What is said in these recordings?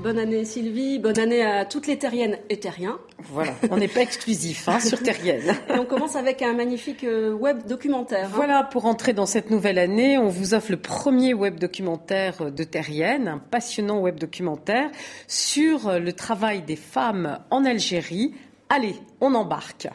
bonne année Sylvie, bonne année à toutes les terriennes et terriens. Voilà, on n'est pas exclusif sur Terrienne. Et on commence avec un magnifique web documentaire. Voilà, pour entrer dans cette nouvelle année, on vous offre le premier web documentaire de Terrienne, un passionnant web documentaire sur le travail des femmes en Algérie. Allez, on embarque.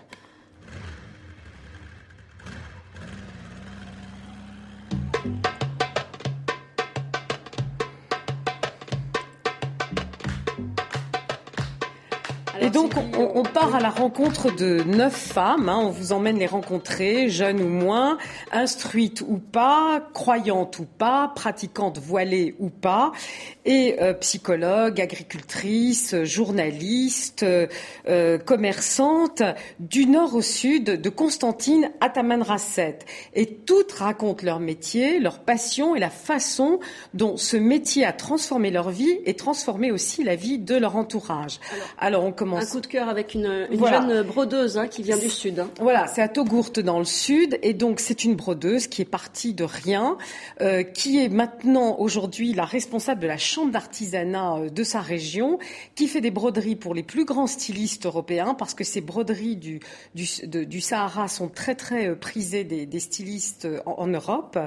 Et donc, on part à la rencontre de 9 femmes. On vous emmène les rencontrer, jeunes ou moins, instruites ou pas, croyantes ou pas, pratiquantes voilées ou pas, et psychologues, agricultrices, journalistes, commerçantes, du nord au sud, de Constantine à Tamanrasset. Et toutes racontent leur métier, leur passion et la façon dont ce métier a transformé leur vie et transformé aussi la vie de leur entourage. Alors on commence. Un coup de cœur avec une jeune brodeuse qui vient du sud. Voilà, c'est à Togourte dans le sud, et donc c'est une brodeuse qui est partie de rien, qui est maintenant aujourd'hui la responsable de la chambre d'artisanat de sa région, qui fait des broderies pour les plus grands stylistes européens, parce que ces broderies du Sahara sont très très prisées des stylistes en Europe,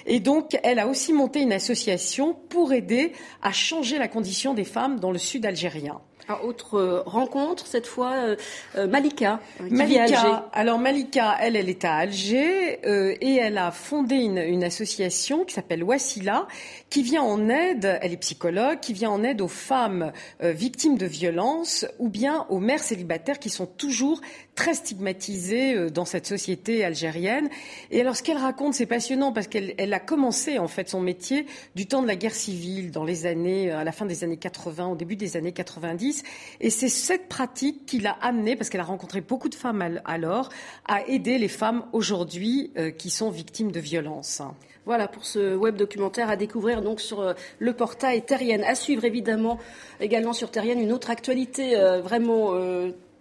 et donc elle a aussi monté une association pour aider à changer la condition des femmes dans le sud algérien. Autre rencontre, cette fois Malika, qui vit à Alger. Alors Malika, elle est à Alger et elle a fondé une association qui s'appelle Wassila, qui vient en aide, elle est psychologue, qui vient en aide aux femmes victimes de violences ou bien aux mères célibataires qui sont toujours très stigmatisées dans cette société algérienne. Et alors ce qu'elle raconte, c'est passionnant parce qu'elle a commencé en fait son métier du temps de la guerre civile, dans les années, à la fin des années 80, au début des années 90. Et c'est cette pratique qui l'a amenée, parce qu'elle a rencontré beaucoup de femmes alors, à aider les femmes aujourd'hui qui sont victimes de violences. Voilà pour ce web documentaire à découvrir donc sur le portail Terrienne. À suivre également sur Terrienne une autre actualité vraiment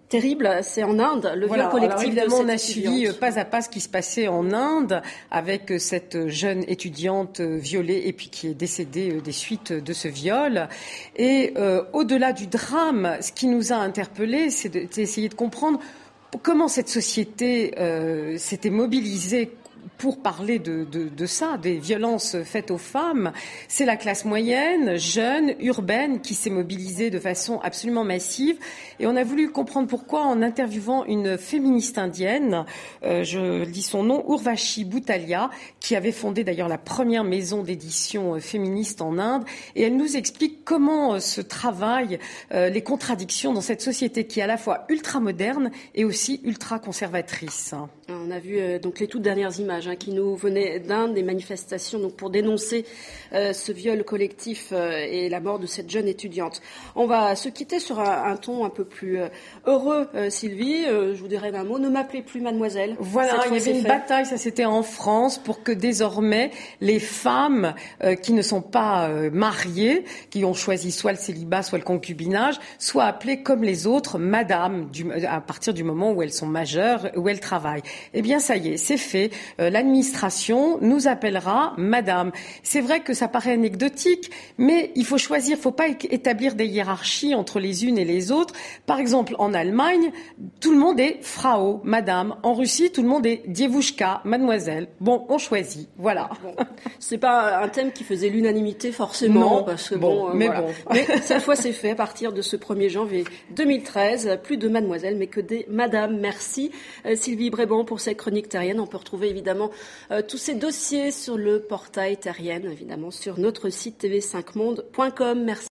terrible, c'est en Inde, le viol collectif. Alors évidemment, de cette on a suivi pas à pas ce qui se passait en Inde avec cette jeune étudiante violée et puis qui est décédée des suites de ce viol. Et au-delà du drame, ce qui nous a interpellés, c'est d'essayer de comprendre comment cette société s'était mobilisée pour parler de ça, des violences faites aux femmes. C'est la classe moyenne, jeune, urbaine, qui s'est mobilisée de façon absolument massive. Et on a voulu comprendre pourquoi en interviewant une féministe indienne, je dis son nom, Urvashi Bhutalia, qui avait fondé d'ailleurs la première maison d'édition féministe en Inde. Et elle nous explique comment se travaillent les contradictions dans cette société qui est à la fois ultra-moderne et aussi ultra-conservatrice. On a vu donc les toutes dernières images qui nous venaient d'Inde, des manifestations donc pour dénoncer ce viol collectif et la mort de cette jeune étudiante. On va se quitter sur un ton un peu plus heureux, Sylvie. Je vous dirais d'un mot, ne m'appelez plus mademoiselle. Voilà, il y avait une bataille, ça c'était en France, pour que désormais les femmes qui ne sont pas mariées, qui ont choisi soit le célibat, soit le concubinage, soient appelées comme les autres madame à partir du moment où elles sont majeures, où elles travaillent. Eh bien, ça y est, c'est fait. L'administration nous appellera madame. C'est vrai que ça paraît anecdotique, mais il faut choisir, il ne faut pas établir des hiérarchies entre les unes et les autres. Par exemple, en Allemagne, tout le monde est Frau, madame. En Russie, tout le monde est Dievouchka, mademoiselle. Bon, on choisit, voilà. Bon, c'est pas un thème qui faisait l'unanimité forcément, non, parce que mais cette fois, c'est fait à partir de ce 1er janvier 2013. Plus de mademoiselle, mais que des madames. Merci Sylvie Bréban pour cette chronique terrienne. On peut retrouver évidemment tous ces dossiers sur le portail Terrienne, évidemment sur notre site tv5monde.com. Merci.